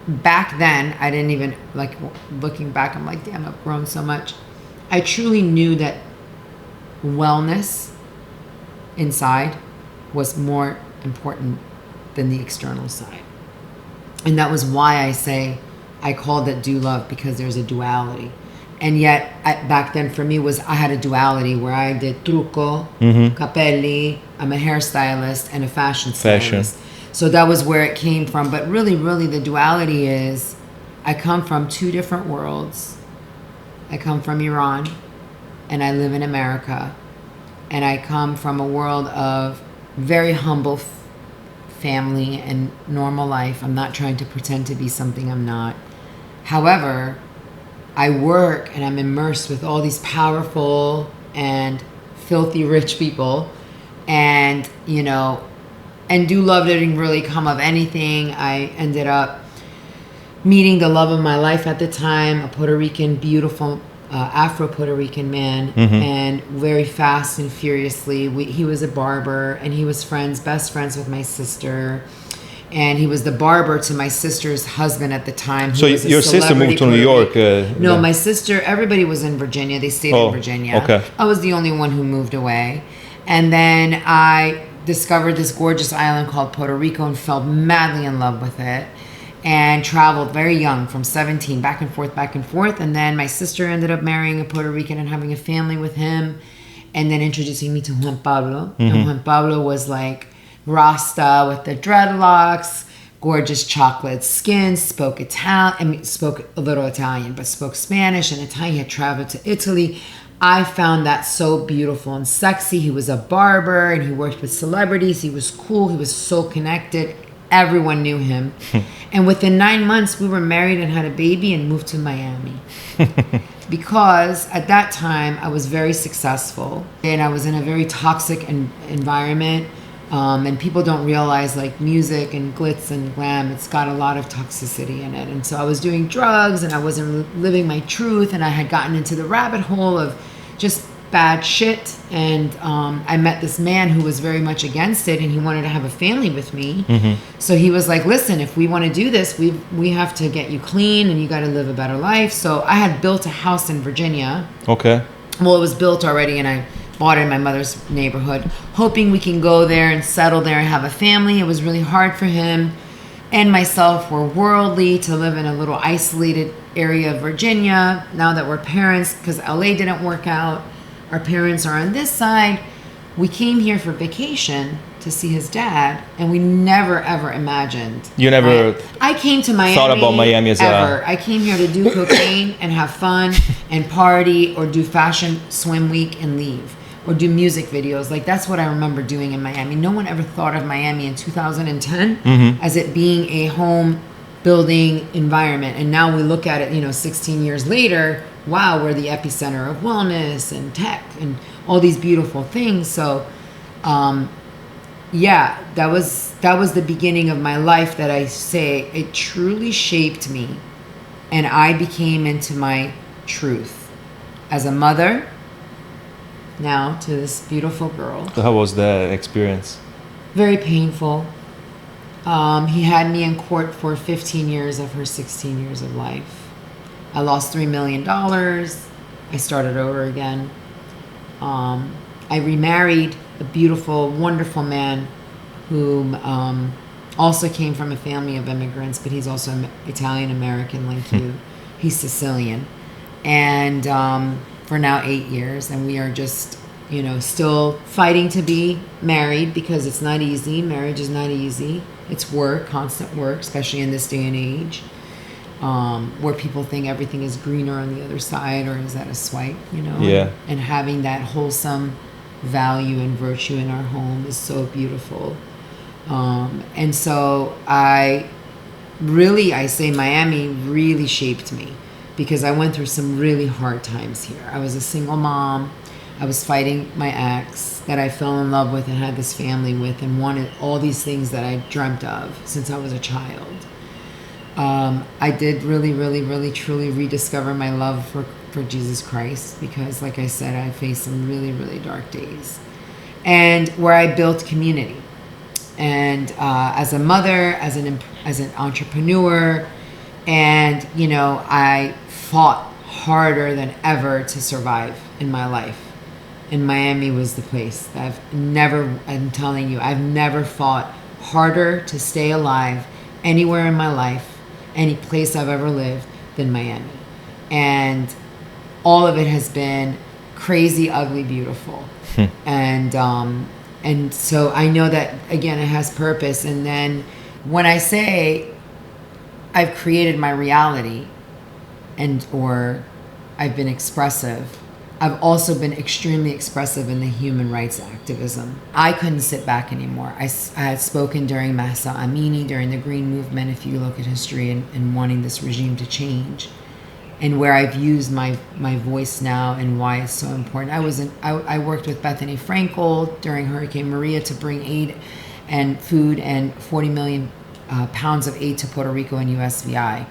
back then, I didn't even, like, looking back, I'm like, damn, I've grown so much. I truly knew that wellness inside was more important than the external side. And that was why I say I called it Do Love, because there's a duality. And yet, back then for me, I had a duality where I did trucco, capelli, I'm a hairstylist, and a fashion stylist. So that was where it came from. But really, really, the duality is I come from two different worlds. I come from Iran, and I live in America. And I come from a world of very humble family and normal life. I'm not trying to pretend to be something I'm not. However, I work and I'm immersed with all these powerful and filthy rich people. And, you know, and Do Love didn't really come of anything. I ended up meeting the love of my life at the time, a Puerto Rican, beautiful Afro-Puerto Rican man, and very fast and furiously. He was a barber, and he was best friends with my sister. And he was the barber to my sister's husband at the time. So your sister moved to New York? No, my sister, everybody was in Virginia. They stayed in Virginia. Okay. I was the only one who moved away. And then I discovered this gorgeous island called Puerto Rico and fell madly in love with it. And traveled very young, from 17, back and forth. And then my sister ended up marrying a Puerto Rican and having a family with him. And then introducing me to Juan Pablo. And Juan Pablo was like Rasta with the dreadlocks, gorgeous chocolate skin, spoke a little Italian, but spoke Spanish and Italian. He had traveled to Italy. I found that so beautiful and sexy. He was a barber and he worked with celebrities. He was cool. He was so connected. Everyone knew him. And within 9 months, we were married and had a baby and moved to Miami. Because at that time, I was very successful. And I was in a very toxic environment. And people don't realize, like, music and glitz and glam, it's got a lot of toxicity in it. And so I was doing drugs and I wasn't living my truth. And I had gotten into the rabbit hole of just bad shit. And I met this man who was very much against it, and he wanted to have a family with me. So he was like, listen, if we want to do this, we have to get you clean and you got to live a better life. So I had built a house in Virginia. Okay. Well, it was built already, and I bought it in my mother's neighborhood, hoping we can go there and settle there and have a family. It was really hard for him and myself. We're worldly to live in a little isolated area of Virginia. Now that we're parents, because LA didn't work out, our parents are on this side. We came here for vacation to see his dad, and we never ever imagined. You never I came to Miami. Thought about Miami as ever. I came here to do cocaine and have fun and party, or do fashion swim week and leave, or do music videos. Like, that's what I remember doing in Miami. No one ever thought of Miami in 2010 as it being a home building environment. And now we look at it, 16 years later, wow, we're the epicenter of wellness and tech and all these beautiful things. So, yeah, that was the beginning of my life, that I say it truly shaped me, and I became into my truth as a mother now to this beautiful girl. So how was the experience? Very painful. He had me in court for 15 years of her 16 years of life. I lost $3 million. I started over again. I remarried a beautiful, wonderful man who also came from a family of immigrants, but he's also Italian-American like you. He's Sicilian. And for now 8 years, and we are just, still fighting to be married, because it's not easy. Marriage is not easy. It's work, constant work, especially in this day and age, where people think everything is greener on the other side, or is that a swipe, Yeah. And having that wholesome value and virtue in our home is so beautiful. And so I say Miami really shaped me, because I went through some really hard times here. I was a single mom. I was fighting my ex that I fell in love with and had this family with, and wanted all these things that I dreamt of since I was a child. I did really, really, really, truly rediscover my love for Jesus Christ, because, like I said, I faced some really, really dark days, and where I built community. And as a mother, as an entrepreneur, and I fought harder than ever to survive in my life. And Miami was the place. I'm telling you, I've never fought harder to stay alive anywhere in my life, any place I've ever lived, than Miami. And all of it has been crazy, ugly, beautiful. And so I know that, again, it has purpose. And then when I say I've created my reality or I've been expressive, I've also been extremely expressive in the human rights activism. I couldn't sit back anymore. I had spoken during Mahsa Amini, during the Green Movement, if you look at history, and wanting this regime to change, and where I've used my voice now and why it's so important. I worked with Bethany Frankel during Hurricane Maria to bring aid and food and 40 million pounds of aid to Puerto Rico and USVI.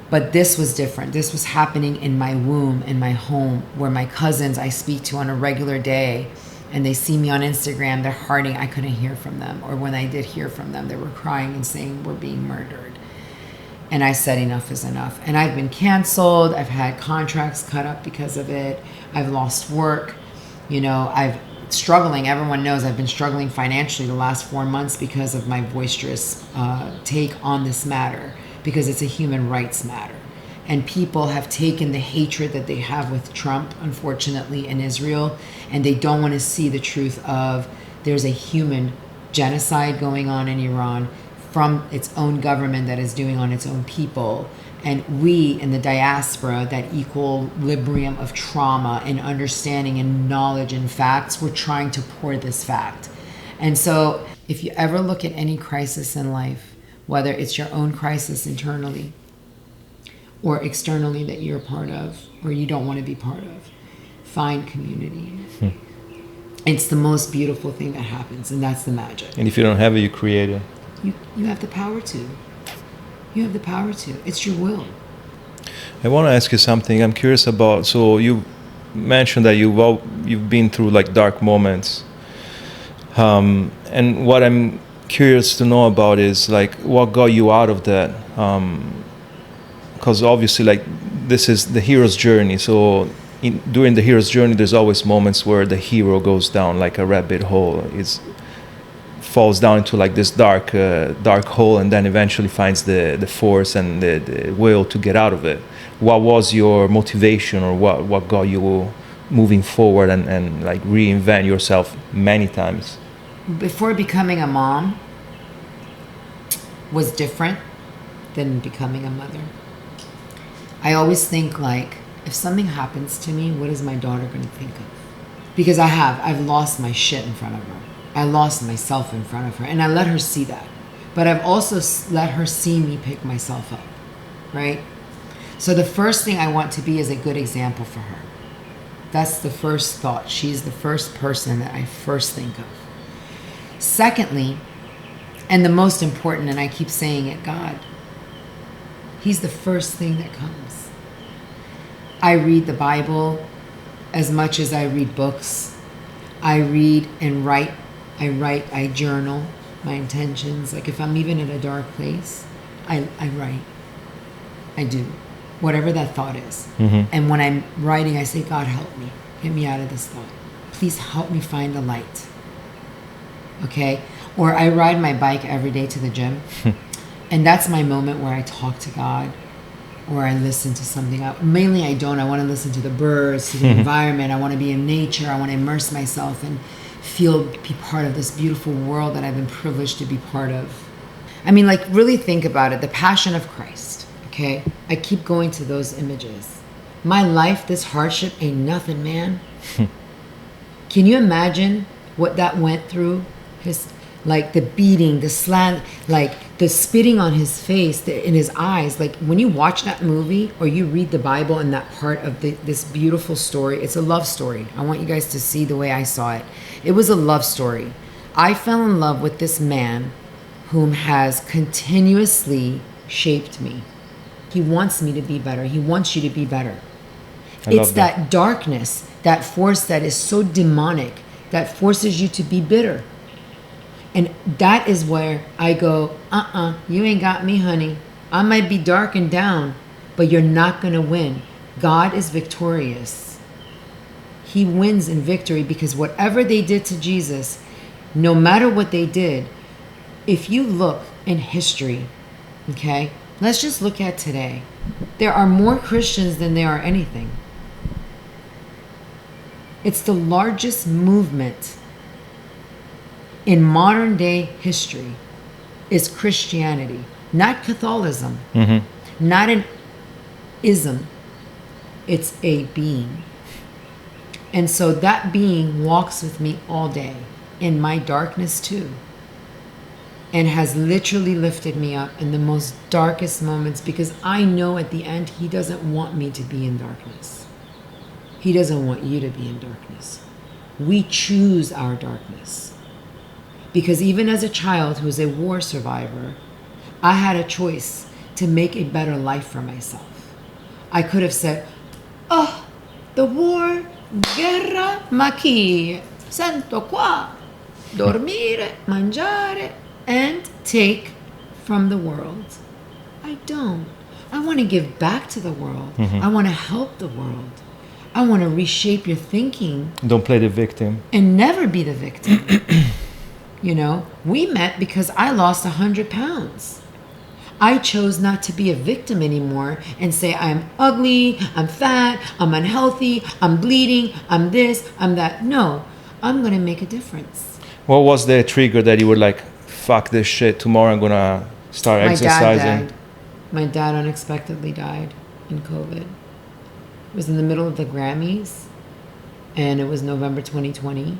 But this was different. This was happening in my womb, in my home, where my cousins I speak to on a regular day, and they see me on Instagram, they're hearting, I couldn't hear from them. Or when I did hear from them, they were crying and saying, we're being murdered. And I said, enough is enough. And I've been canceled. I've had contracts cut up because of it. I've lost work. I've struggling. Everyone knows I've been struggling financially the last 4 months because of my boisterous take on this matter, because it's a human rights matter. And people have taken the hatred that they have with Trump, unfortunately, in Israel, and they don't want to see the truth of there's a human genocide going on in Iran from its own government that is doing on its own people. And we in the diaspora, that equilibrium of trauma and understanding and knowledge and facts, we're trying to pour this fact. And so if you ever look at any crisis in life, whether it's your own crisis internally or externally that you're a part of or you don't want to be part of, find community. It's the most beautiful thing that happens, and that's the magic. And if you don't have it, you create it. You have the power to. You have the power to. It's your will. I want to ask you something. I'm curious about, so you mentioned that you've been through like dark moments. And what I'm curious to know about is like what got you out of that, because obviously like this is the hero's journey, so during the hero's journey there's always moments where the hero goes down like a rabbit hole, falls down into like this dark hole, and then eventually finds the force and the will to get out of it. What was your motivation, or what got you moving forward and like reinvent yourself many times? Before becoming a mom was different than becoming a mother. I always think like, if something happens to me, what is my daughter going to think of? Because I've lost my shit in front of her. I lost myself in front of her, and I let her see that. But I've also let her see me pick myself up, right? So the first thing I want to be is a good example for her. That's the first thought. She's the first person that I first think of. Secondly, and the most important, and I keep saying it, God. He's the first thing that comes. I read the Bible as much as I read books. I read and write. I journal my intentions. Like if I'm even in a dark place, I write. I do. Whatever that thought is. Mm-hmm. And when I'm writing, I say, God, help me. Get me out of this thought. Please help me find the light. Okay? Or I ride my bike every day to the gym. And that's my moment where I talk to God, or I listen to something. Mainly I don't. I want to listen to the birds, to the environment. I want to be in nature. I want to immerse myself and be part of this beautiful world that I've been privileged to be part of. I mean, like, really think about it. The Passion of Christ, okay? I keep going to those images. My life, this hardship ain't nothing, man. Can you imagine what that went through? Like the beating, the slant, like the spitting on his face, in his eyes. Like when you watch that movie or you read the Bible and that part of this beautiful story, it's a love story. I want you guys to see the way I saw it. It was a love story. I fell in love with this man whom has continuously shaped me. He wants me to be better. He wants you to be better. It's that darkness, that force that is so demonic, that forces you to be bitter. And that is where I go, you ain't got me, honey. I might be dark and down, but you're not going to win. God is victorious. He wins in victory, because whatever they did to Jesus, no matter what they did, if you look in history, okay, let's just look at today. There are more Christians than there are anything. It's the largest movement in modern day history is Christianity, not Catholicism, not an ism. It's a being. And so that being walks with me all day, in my darkness too, and has literally lifted me up in the most darkest moments, because I know at the end he doesn't want me to be in darkness. He doesn't want you to be in darkness. We choose our darkness. Because even as a child who's a war survivor, I had a choice to make a better life for myself. I could have said, oh, the war, guerra, ma chi? Sento qua, dormire, mangiare, and take from the world. I don't. I want to give back to the world. I want to help the world. I want to reshape your thinking. Don't play the victim. And never be the victim. You know, we met because I lost 100 pounds. I chose not to be a victim anymore and say I'm ugly, I'm fat, I'm unhealthy, I'm bleeding, I'm this, I'm that. No, I'm going to make a difference. What was the trigger that you were like, fuck this shit, tomorrow I'm going to start exercising? Dad died. My dad unexpectedly died in COVID. It was in the middle of the Grammys, and it was November 2020.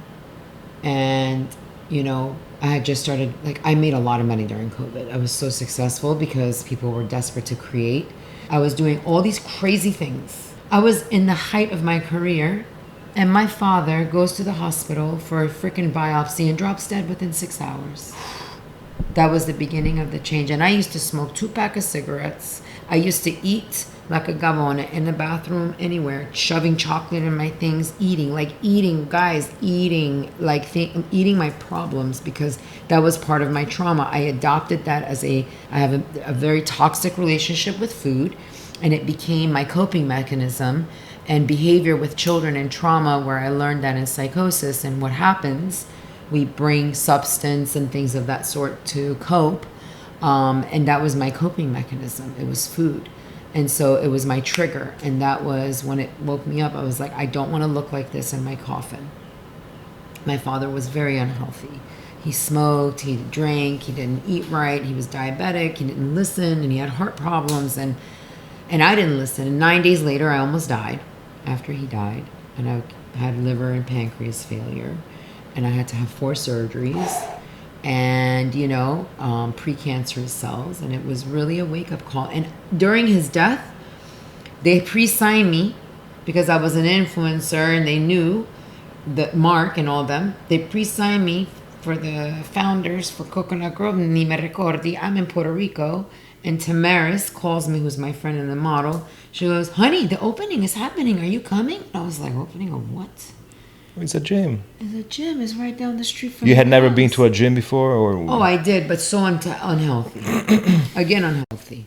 And you know, I had just started, like, I made a lot of money during COVID. I was so successful because people were desperate to create. I was doing all these crazy things. I was in the height of my career, and my father goes to the hospital for a freaking biopsy and drops dead within 6 hours. That was the beginning of the change. And I used to smoke 2 packs of cigarettes. I used to eat like a gavone in the bathroom, anywhere, shoving chocolate in my things, eating my problems, because that was part of my trauma. I adopted that as I have a very toxic relationship with food, and it became my coping mechanism and behavior with children and trauma, where I learned that in psychosis. And what happens, we bring substance and things of that sort to cope. And that was my coping mechanism. It was food. And so it was my trigger. And that was when it woke me up. I was like, I don't want to look like this in my coffin. My father was very unhealthy. He smoked, he drank, he didn't eat right, he was diabetic, he didn't listen, and he had heart problems. And I didn't listen. And 9 days later, I almost died after he died. And I had liver and pancreas failure. And I had to have 4 surgeries. And, you know, precancerous cells. And it was really a wake-up call. And during his death, they pre-signed me because I was an influencer, and they knew that Mark and all them. They pre-signed me for the founders for Coconut Grove. Ni me ricordi. I'm in Puerto Rico. And Tamaris calls me, who's my friend and the model. She goes, honey, the opening is happening. Are you coming? I was like, opening of what? It's a gym. It's a gym. It's right down the street from You had never house. been to a gym before? Or? Oh, I did, but so unhealthy. Again, unhealthy.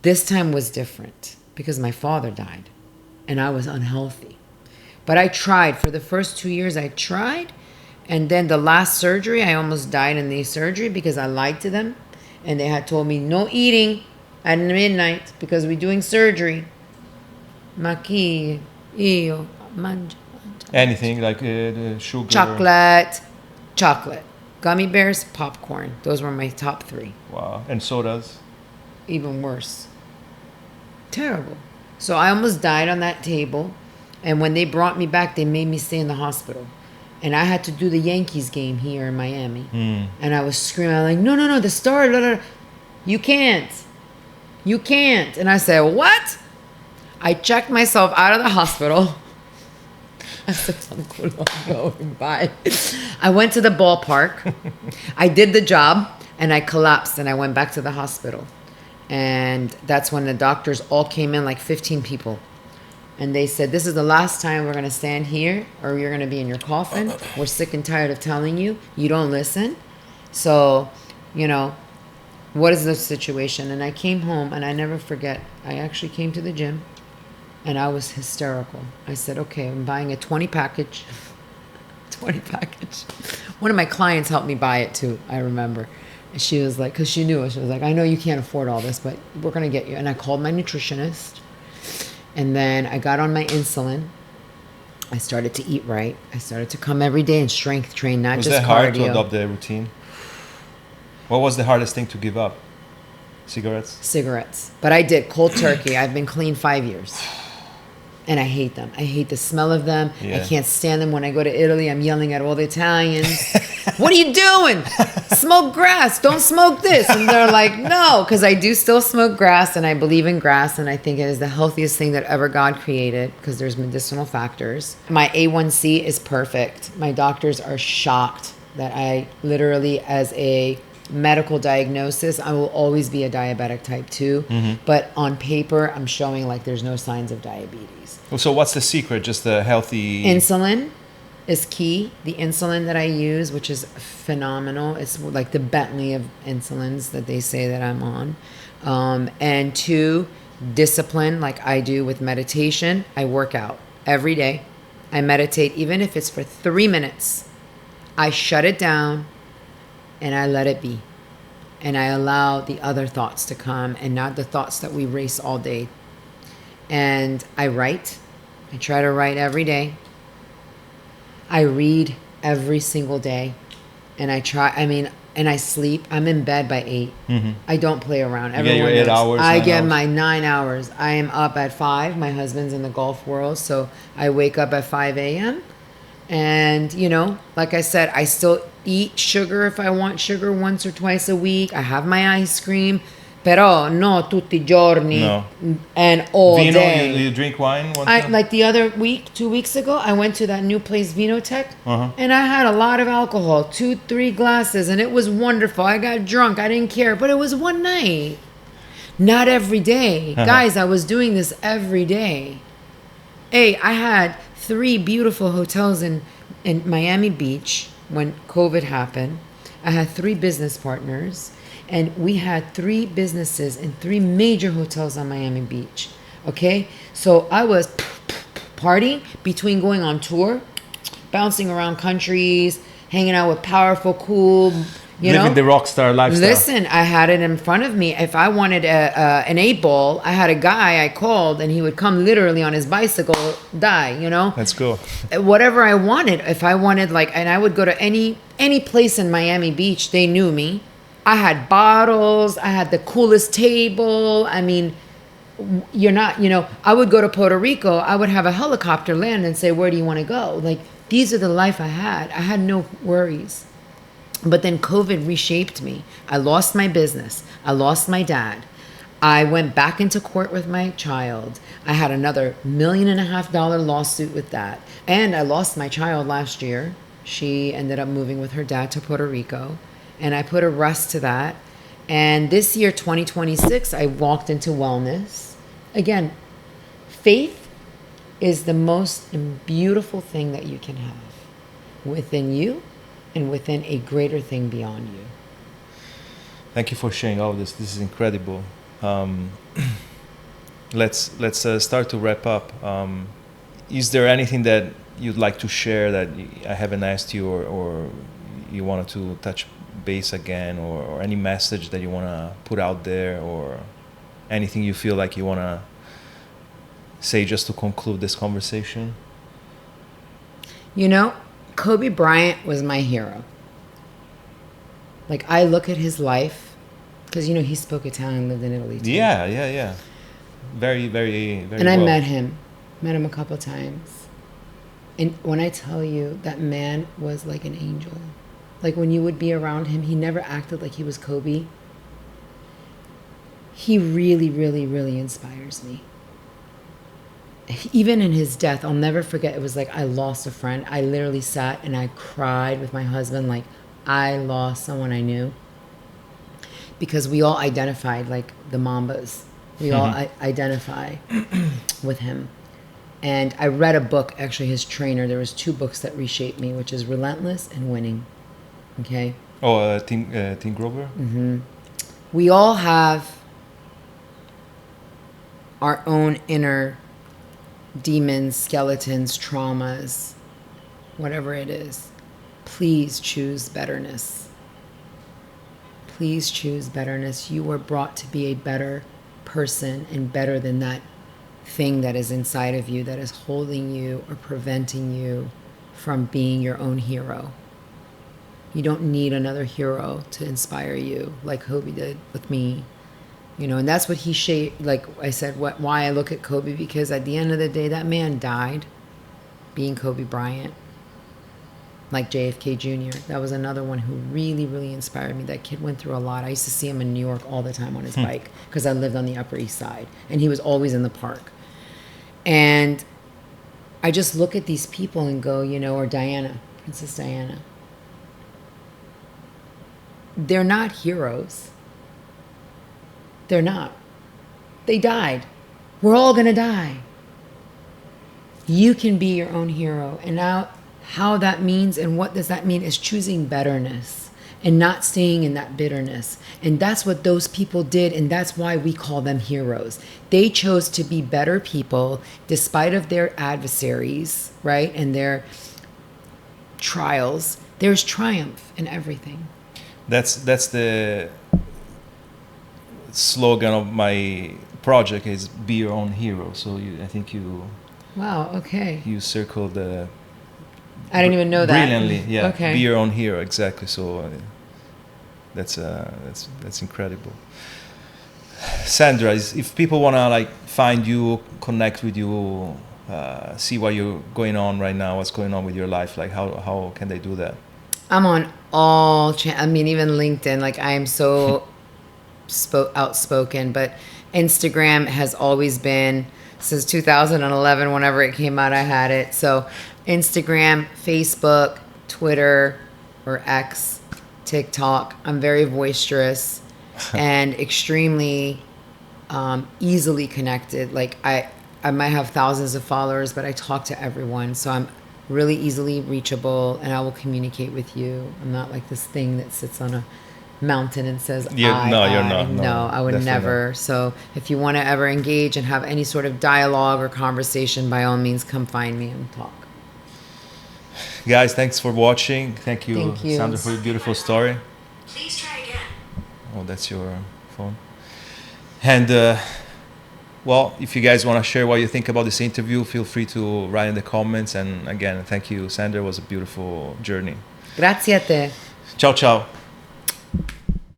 This time was different because my father died and I was unhealthy. But I tried. For the first 2 years, I tried. And then the last surgery, I almost died in the surgery because I lied to them. And they had told me no eating at midnight because we're doing surgery. Maki, io, mangia. Anything like sugar? Chocolate. Gummy bears, popcorn. Those were my top 3. Wow. And sodas? Even worse. Terrible. So I almost died on that table. And when they brought me back, they made me stay in the hospital. And I had to do the Yankees game here in Miami. And I was screaming, I was like, no, the star, you can't. And I said, what? I checked myself out of the hospital. Bye. I went to the ballpark. I did the job, and I collapsed, and I went back to the hospital. And that's when the doctors all came in, like 15 people. And they said, this is the last time we're going to stand here, or you're going to be in your coffin. We're sick and tired of telling you. You don't listen. So, you know, what is the situation? And I came home, and I never forget. I actually came to the gym. And I was hysterical. I said, okay, I'm buying a 20 package. 20 package. One of my clients helped me buy it too, I remember. And she was like, because she knew it. She was like, I know you can't afford all this, but we're going to get you. And I called my nutritionist. And then I got on my insulin. I started to eat right. I started to come every day and strength train, not just cardio. Was that hard to adopt the routine? What was the hardest thing to give up? Cigarettes? Cigarettes. But I did cold turkey. I've been clean 5 years. And I hate them. I hate the smell of them. Yeah. I can't stand them. When I go to Italy, I'm yelling at all the Italians. What are you doing? Smoke grass. Don't smoke this. And they're like, no, because I do still smoke grass and I believe in grass. And I think it is the healthiest thing that ever God created because there's medicinal factors. My A1C is perfect. My doctors are shocked that I literally, as a medical diagnosis, I will always be a diabetic type 2. But on paper, I'm showing like there's no signs of diabetes. So what's the secret? Just a healthy... Insulin is key. The insulin that I use, which is phenomenal. It's like the Bentley of insulins that they say that I'm on. And 2, discipline, like I do with meditation. I work out every day. I meditate, even if it's for 3 minutes. I shut it down and I let it be. And I allow the other thoughts to come and not the thoughts that we race all day. And I write. I try to write every day. I read every single day. And and I sleep. I'm in bed by 8. I don't play around. You get your 8 hours? I get hours. my 9 hours. I am up at 5. My husband's in the golf world, so I wake up at 5 a.m. And, like I said, I still eat sugar if I want sugar once or twice a week. I have my ice cream. Però no tutti I giorni and all Vino, day. you drink wine? Like the other week, 2 weeks ago, I went to that new place, Vinotech, and I had a lot of alcohol, 2-3 glasses, and it was wonderful. I got drunk. I didn't care, but it was one night. Not every day. Guys, I was doing this every day. Hey, I had 3 beautiful hotels in Miami Beach when COVID happened. I had 3 business partners. And we had 3 businesses in 3 major hotels on Miami Beach. Okay? So I was partying between going on tour, bouncing around countries, hanging out with powerful, cool, Living the rock star lifestyle. Listen, I had it in front of me. If I wanted an 8-ball, I had a guy I called and he would come literally on his bicycle, That's cool. Whatever I wanted. If I wanted, and I would go to any place in Miami Beach, they knew me. I had bottles. I had the coolest table. I mean, I would go to Puerto Rico. I would have a helicopter land and say, where do you want to go? These are the life I had. I had no worries. But then COVID reshaped me. I lost my business. I lost my dad. I went back into court with my child. I had another $1.5 million lawsuit with that. And I lost my child last year. She ended up moving with her dad to Puerto Rico. And I put a rest to that. And this year, 2026, I walked into wellness. Again, faith is the most beautiful thing that you can have within you and within a greater thing beyond you. Thank you for sharing all this. This is incredible. Let's start to wrap up. Is there anything that you'd like to share that I haven't asked you or you wanted to touch base again, or any message that you want to put out there, or anything you feel like you want to say just to conclude this conversation? Kobe Bryant was my hero. I look at his life, because he spoke Italian, lived in Italy too. Yeah. Very, very, very. And I met him a couple times. And when I tell you, that man was like an angel. When you would be around him, he never acted like he was Kobe. He really, really, really inspires me. Even in his death, I'll never forget. It was I lost a friend. I literally sat and I cried with my husband I lost someone I knew. Because we all identified the Mambas. We all identify with him. And I read a book, actually his trainer. There was 2 books that reshaped me, which is Relentless and Winning. Okay. Tim Grover? Mm-hmm. We all have our own inner demons, skeletons, traumas, whatever it is. Please choose betterness. please choose betterness. You were brought to be a better person and better than that thing that is inside of you that is holding you or preventing you from being your own hero. You don't need another hero to inspire you like Kobe did with me. You know, and that's what he shaped. Like I said, why I look at Kobe, because at the end of the day, that man died being Kobe Bryant. Like JFK Jr. That was another one who really, really inspired me. That kid went through a lot. I used to see him in New York all the time on his bike because I lived on the Upper East Side. And he was always in the park. And I just look at these people and go, you know, or Diana, Princess Diana. They're not heroes. They're not. They died. We're all going to die. You can be your own hero. And now how that means and what does that mean is choosing betterness and not staying in that bitterness. And that's what those people did, and that's why we call them heroes. They chose to be better people despite of their adversaries, right? And their trials. There's triumph in everything. That's the slogan of my project is be your own hero. So I think you Wow, okay. You circled the I didn't even know that. Brilliantly, yeah. Okay. Be your own hero, exactly. So that's incredible. Sandra, if people wanna like find you, connect with you, see what you're going on right now, what's going on with your life, like how can they do that? I'm on all I mean, even LinkedIn. Like I am so outspoken, but Instagram has always been since 2011. Whenever it came out, I had it. So Instagram, Facebook, Twitter, or X, TikTok. I'm very boisterous and extremely easily connected. Like I might have thousands of followers, but I talk to everyone. So I'm really easily reachable, and I will communicate with you. I'm not like this thing that sits on a mountain and says, you're not. No, I would never. Not. So if you want to ever engage and have any sort of dialogue or conversation, by all means, come find me and talk. Guys, thanks for watching. Thank you, Thank you. Sandra, for your beautiful story. Please try again. Oh, that's your phone. And well, if you guys want to share what you think about this interview, feel free to write in the comments. And again, thank you, Sandra. It was a beautiful journey. Grazie a te. Ciao, ciao.